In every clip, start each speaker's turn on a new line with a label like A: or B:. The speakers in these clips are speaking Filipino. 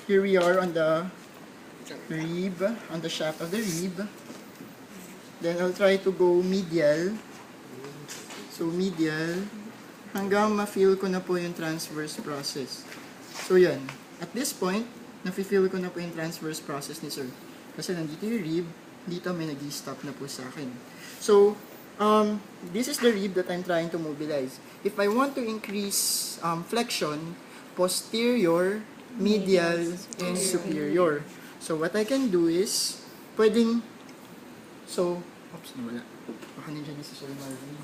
A: here we are on the rib, on the shaft of the rib. Then I'll try to go medial. So medial, hanggang ma-feel ko na po yung transverse process. So yan, at this point, na-feel ko na po yung transverse process ni sir. Kasi nandito yung rib, dito may nag-stop na po sa akin. So, this is the rib that I'm trying to mobilize. If I want to increase flexion, posterior, medial, and superior. So, what I can do is, pwedeng, oops, nawala. Baka nandiyan na si Sir Marvin.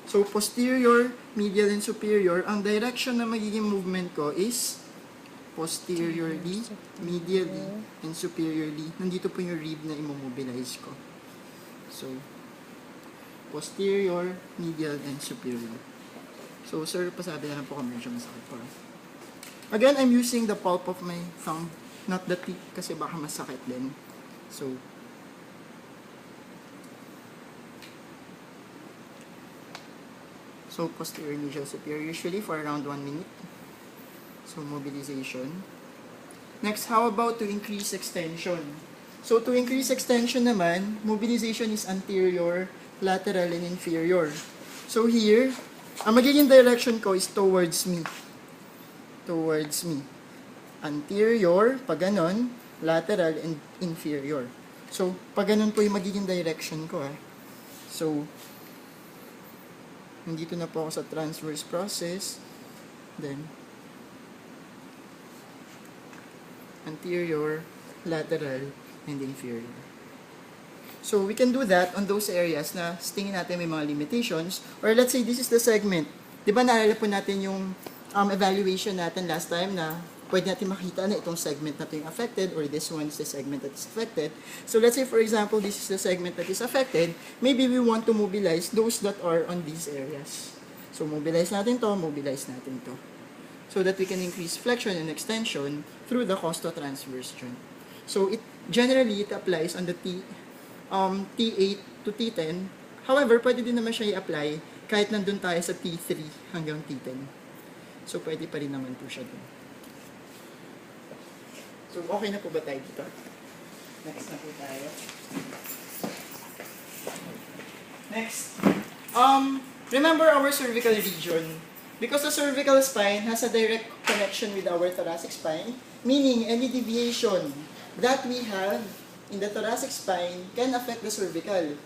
A: So, posterior, medial, and superior, ang direction na magiging movement ko is posteriorly, medially, and superiorly. Nandito po yung rib na immobilize ko. So, posterior, medial, and superior. So, sir, pasabi na lang po kung medyo masakit po. Again, I'm using the pulp of my thumb, not the tip, kasi baka masakit din. So, posterior, medial, superior, usually for around 1 minute. So, mobilization. Next, how about to increase extension? So, to increase extension naman, mobilization is anterior, lateral, and inferior. So, here, ang magiging direction ko is towards me. Towards me. Anterior, pag ganon, lateral, and inferior. So, pag ganon po yung magiging direction ko. So, nandito na po ako sa transverse process. Then, anterior, lateral, and inferior. So, we can do that on those areas na tingin natin may mga limitations. Or let's say, this is the segment. Diba naalala po natin yung evaluation natin last time na pwede natin makita na itong segment na ito yung affected or this one is the segment that is affected. So let's say for example, this is the segment that is affected. Maybe we want to mobilize those that are on these areas. So mobilize natin to, mobilize natin to. So that we can increase flexion and extension through the costotransverse joint. So generally, it applies on the T8 to T10. However, pwede din naman siya i-apply kahit nandun tayo sa T3 hanggang T10. So pwede pa rin naman po siya dun. So, okay na po ba tayo dito? Next na po tayo. Next. Remember our cervical region. Because the cervical spine has a direct connection with our thoracic spine, meaning any deviation that we have in the thoracic spine can affect the cervical.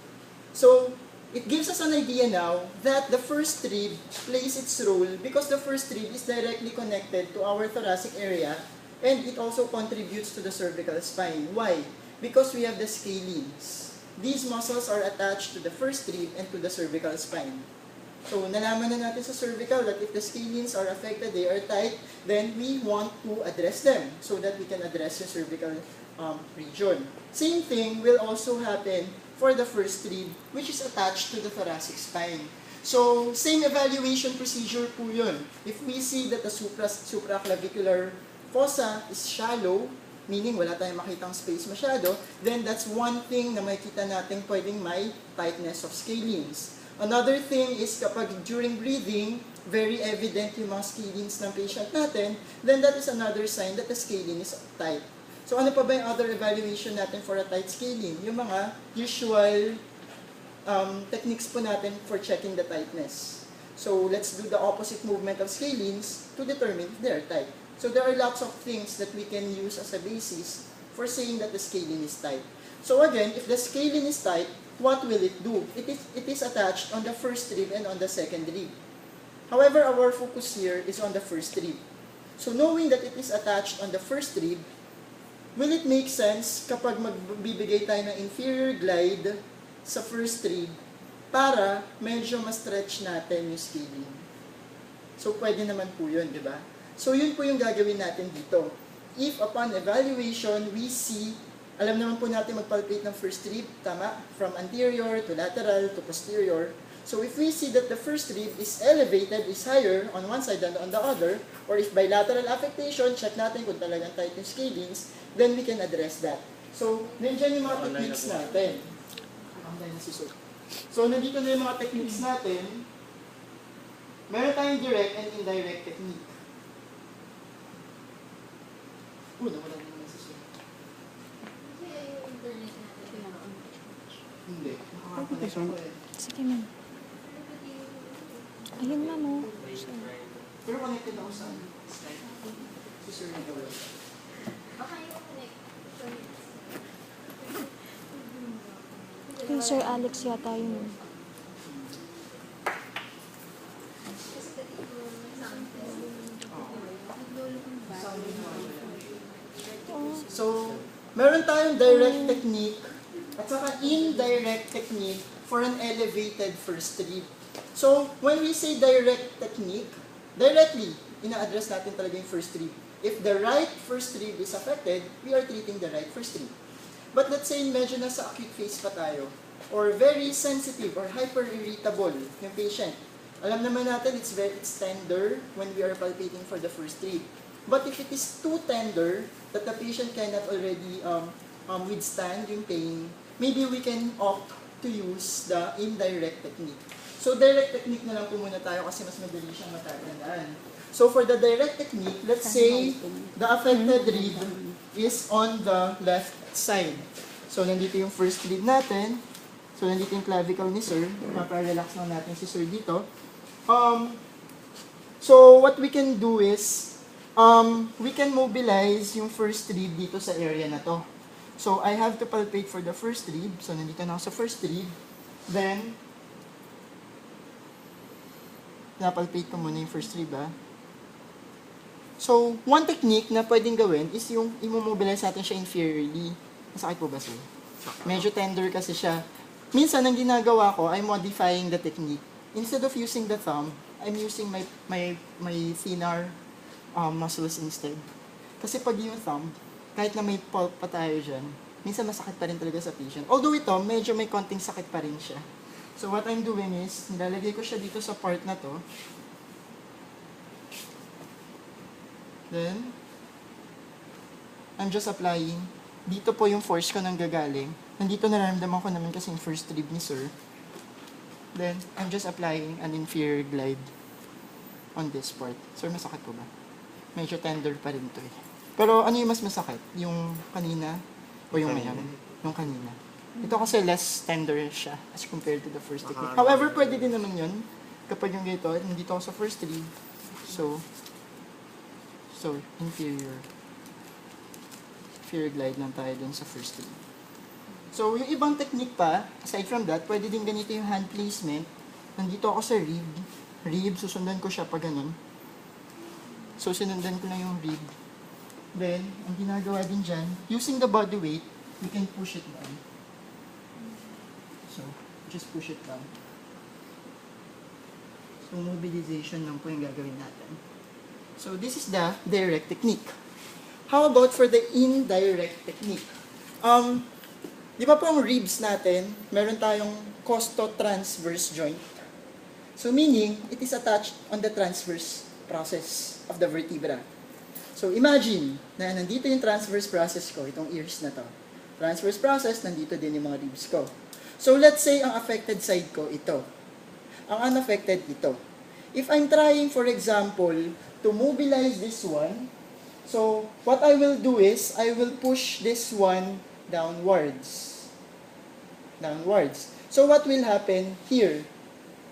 A: So, it gives us an idea now that the first rib plays its role because the first rib is directly connected to our thoracic area. And it also contributes to the cervical spine. Why? Because we have the scalenes. These muscles are attached to the first rib and to the cervical spine. So, nalaman na natin sa cervical that if the scalenes are affected, they are tight, then we want to address them so that we can address the cervical region. Same thing will also happen for the first rib, which is attached to the thoracic spine. So, same evaluation procedure po yun. If we see that the supraclavicular fossa is shallow, meaning wala tayong makitang space masyado, then that's one thing na makikita natin pwedeng may tightness of scalenes. Another thing is kapag during breathing, very evident yung mga scalenes ng patient natin, then that is another sign that the scalene is tight. So ano pa ba yung other evaluation natin for a tight scalene? Yung mga usual techniques po natin for checking the tightness. So let's do the opposite movement of scalenes to determine if they are tight. So there are lots of things that we can use as a basis for saying that the scalene is tight. So again, if the scalene is tight, what will it do? It is attached on the first rib and on the second rib. However, our focus here is on the first rib. So knowing that it is attached on the first rib, will it make sense kapag magbibigay tayo ng inferior glide sa first rib para medyo ma-stretch natin yung scalene? So pwede naman po yun, di ba? So, yun po yung gagawin natin dito. If upon evaluation, we see, alam naman po natin magpalpate ng first rib, tama? From anterior to lateral to posterior. So, if we see that the first rib is elevated, is higher on one side than on the other, or if bilateral affectation, check natin kung talagang tight yung scalenes, then we can address that. So, nandiyan yung mga techniques natin. So, nandito na yung mga techniques natin. Meron tayong direct and indirect technique. Nawala na naman sa susunod. Hindi. Nakakakonect ako eh.
B: Sige, ma'am. Ayun, ma'am, oh.
A: Pero connected ako sa Skype. Si Sir Miguel.
B: Yung Sir Alex yata yun.
A: So, meron tayong direct technique at saka indirect technique for an elevated first read. So, when we say direct technique, directly, ina-address natin talaga yung first read. If the right first read is affected, we are treating the right first read. But let's say medyo nasa acute phase pa tayo, or very sensitive or hyper-irritable yung patient. Alam naman natin it's tender when we are palpating for the first read. But if it is too tender that the patient cannot already withstand yung pain, maybe we can opt to use the indirect technique. So direct technique na lang po muna tayo kasi mas madali siyang matatandaan. So for the direct technique, let's say the affected read is on the left side. So nandito yung first read natin. So nandito yung clavicle ni Sir. Mapa-relax lang natin si Sir dito. So what we can do is, we can mobilize yung first rib dito sa area na to. So, I have to palpate for the first rib. So, nandito na ako sa first rib. Then, napalpate ko muna yung first rib, ah. So, one technique na pwedeng gawin is yung i-mobilize natin siya inferiorly. Masakit po ba, sir? Medyo tender kasi siya. Minsan, ang ginagawa ko, I'm modifying the technique. Instead of using the thumb, I'm using my thinner muscles instead. Kasi pag yung thumb, kahit na may pulp pa tayo dyan, minsan masakit pa rin talaga sa patient. Although ito, medyo may konting sakit pa rin siya. So what I'm doing is, nilalagay ko siya dito sa part na to. Then, I'm just applying. Dito po yung force ko nang gagaling. Nandito nararamdaman ko naman kasi yung first rib ni Sir. Then, I'm just applying an inferior glide on this part. Sir, masakit po ba? Medyo tender pa rin to eh. Pero ano yung mas masakit? Yung kanina o yung ngayon? Yung kanina. Ito kasi less tender siya as compared to the first technique. However, pwede din naman yun kapag yung ganito, nandito ako sa first read. So, inferior glide lang tayo dun sa first read. So, yung ibang technique pa, aside from that, pwede din ganito yung hand placement. Nandito ako sa rib, susundan ko siya pag ganun. So, sinundan ko na yung rib. Then, ang ginagawa din dyan, using the body weight, we can push it down. So, just push it down. So, mobilization lang po yung gagawin natin. So, this is the direct technique. How about for the indirect technique? Di ba po ang ribs natin, meron tayong costotransverse joint. So, meaning, it is attached on the transverse process of the vertebra. So, imagine na nandito yung transverse process ko, itong ears na to. Transverse process, nandito din yung mga ribs ko. So, let's say ang affected side ko, ito. Ang unaffected, ito. If I'm trying, for example, to mobilize this one, so, what I will do is, I will push this one downwards. Downwards. So, what will happen here,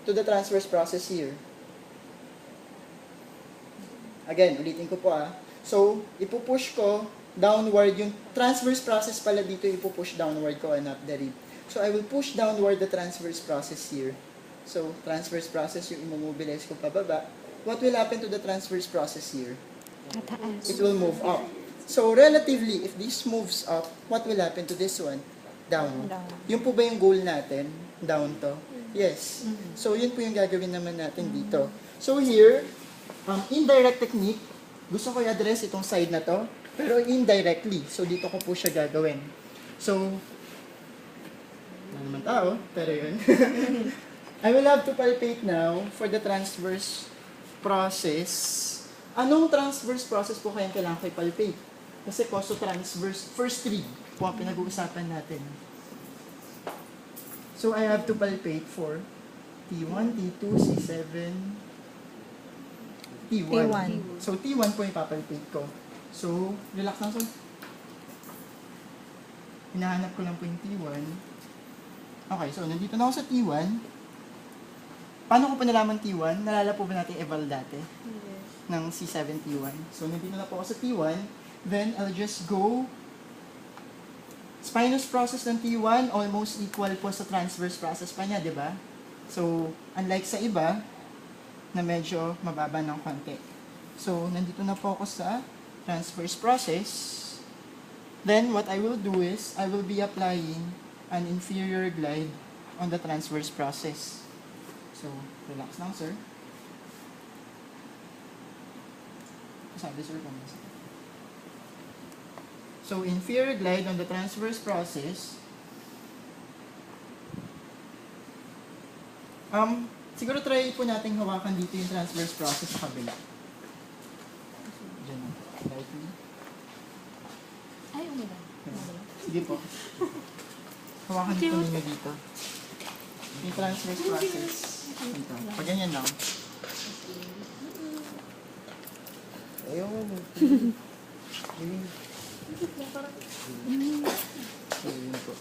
A: to the transverse process here? Again, ulitin ko po ah. So, ipupush ko downward, yung transverse process pala dito, ipupush downward ko and up the rib. So, I will push downward the transverse process here. So, transverse process yung imobilize ko pababa. What will happen to the transverse process here?
B: Tataas.
A: It will move up. So, relatively, if this moves up, what will happen to this one? Down. Yun po ba yung goal natin? Down to? Yes. So, yun po yung gagawin naman natin dito. So, here, indirect technique, gusto ko i-address itong side na to, pero indirectly. So, dito ko po siya gagawin. So, wala naman tao, pero yun. I will have to palpate now for the transverse process. Anong transverse process po kayang kailangan ko i-palpate? Kasi costotransverse, first read po ang pinag-uusapan natin. So, I have to palpate for T1, T2, C7, T1.
B: T1.
A: So, T1 po yung papalpate ko. So, relax lang, sir. Hinahanap ko lang po yung T1. Okay, so nandito na ako sa T1. Paano ko pa nalaman T1? Nalala po ba natin eval dati? Ng C7T1. So, nandito na po ako sa T1. Then, I'll just go. Spinous process ng T1, almost equal po sa transverse process pa niya, di ba? So, unlike sa iba, na medyo mababa ng konti. So, nandito na po ako sa transverse process. Then, what I will do is, I will be applying an inferior glide on the transverse process. So, relax lang, sir. Sabi, sir, kung nasa. So, inferior glide on the transverse process. Siguro try po nating hawakan dito yung transverse process sa kabila. Diyan. Lightly.
B: Ay, umula.
A: Sige po. Hawakan po ninyo dito. Yung transverse process. Ito. Pag ganyan lang.
C: Ayaw mo.
A: So, yun po.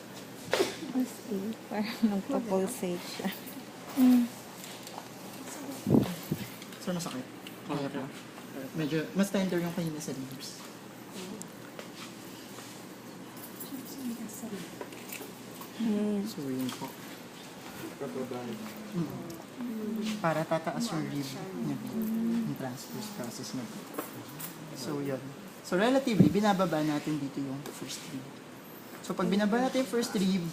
B: Parang nagpa-pulsate siya.
A: Sir, masakit. Kaya po. Medyo, mas tender yung kanina sa ribs. So, yun po. Para tataas yung rib niya po. Yung transverse process niya po. So, yun. So, relatively, binababa natin dito yung first rib. So, pag binaba natin yung first rib,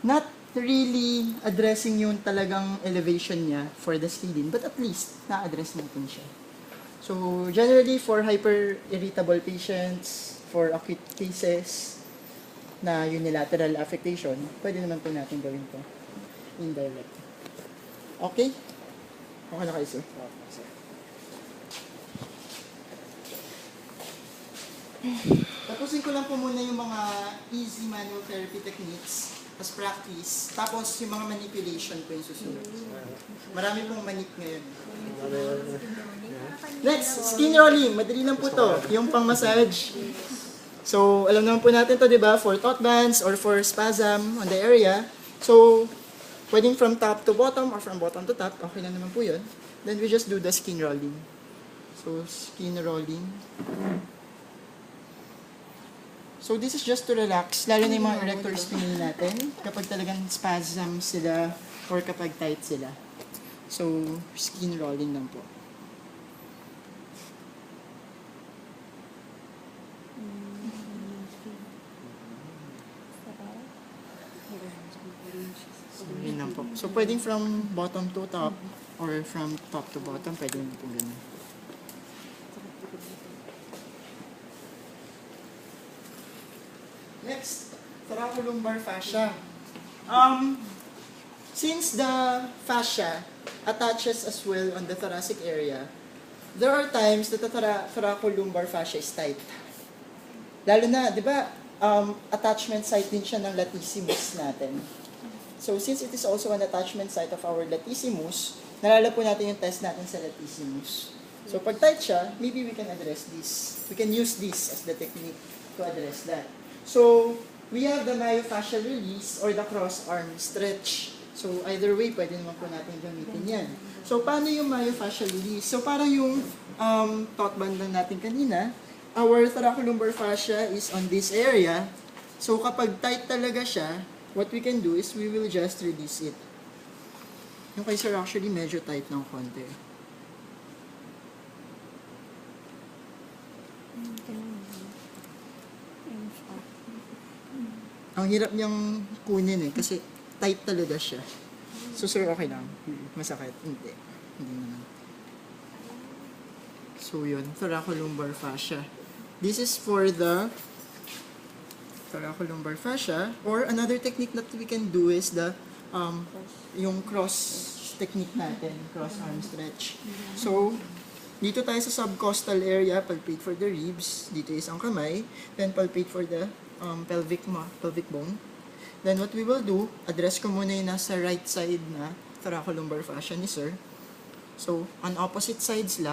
A: not really addressing yung talagang elevation niya for the scalene, but at least, na-address natin siya. So, generally, for hyper-irritable patients, for acute cases, na unilateral affectation, pwede naman po natin gawin to indirect. Okay? Okay na kayo, sir? Tapusin ko lang po muna yung mga easy manual therapy techniques as practice. Tapos yung mga manipulation po yung susunod. Marami pong manip ngayon. Next, skin rolling. Madali lang po to. Yung pang massage. So, alam naman po natin to, di ba? For taut bands or for spasm on the area. So, pwedeng from top to bottom or from bottom to top. Okay lang naman po yun. Then we just do the skin rolling. So, skin rolling. So, this is just to relax. Lalo na yung mga erector spinae natin. Kapag talagang spasm sila or kapag tight sila. So, skin rolling lang po. So, yun lang po. So, pwedeng from bottom to top or from top to bottom. Pwede naman po ganun. Next, thoracolumbar fascia. Since the fascia attaches as well on the thoracic area, there are times that the thoracolumbar fascia is tight. Lalo na, di ba, attachment site din siya ng latissimus natin. So, since it is also an attachment site of our latissimus, nalala po natin yung test natin sa latissimus. So, pag tight siya, maybe we can address this. We can use this as the technique to address that. So, we have the myofascial release or the cross-arm stretch. So, either way, pwede naman po natin gamitin yan. So, paano yung myofascial release? So, parang yung taut band lang natin kanina, our thoracolumbar fascia is on this area. So, kapag tight talaga siya, what we can do is we will just release it. Yung kay sir actually medyo tight ng konti. Ang hirap niyang kunin eh, kasi tight talaga siya. So sir, okay lang. Masakit? Hindi. Hindi naman. So yun, thoracolumbar fascia. This is for the thoracolumbar fascia. Or another technique that we can do is the yung cross technique natin, cross arm stretch. So, dito tayo sa subcostal area, palpate for the ribs. Dito is ang kamay. Then palpate for the pelvic bone. Then what we will do, address ko muna yung nasa right side na thoracolumbar fascia ni sir. So, on opposite sides lang.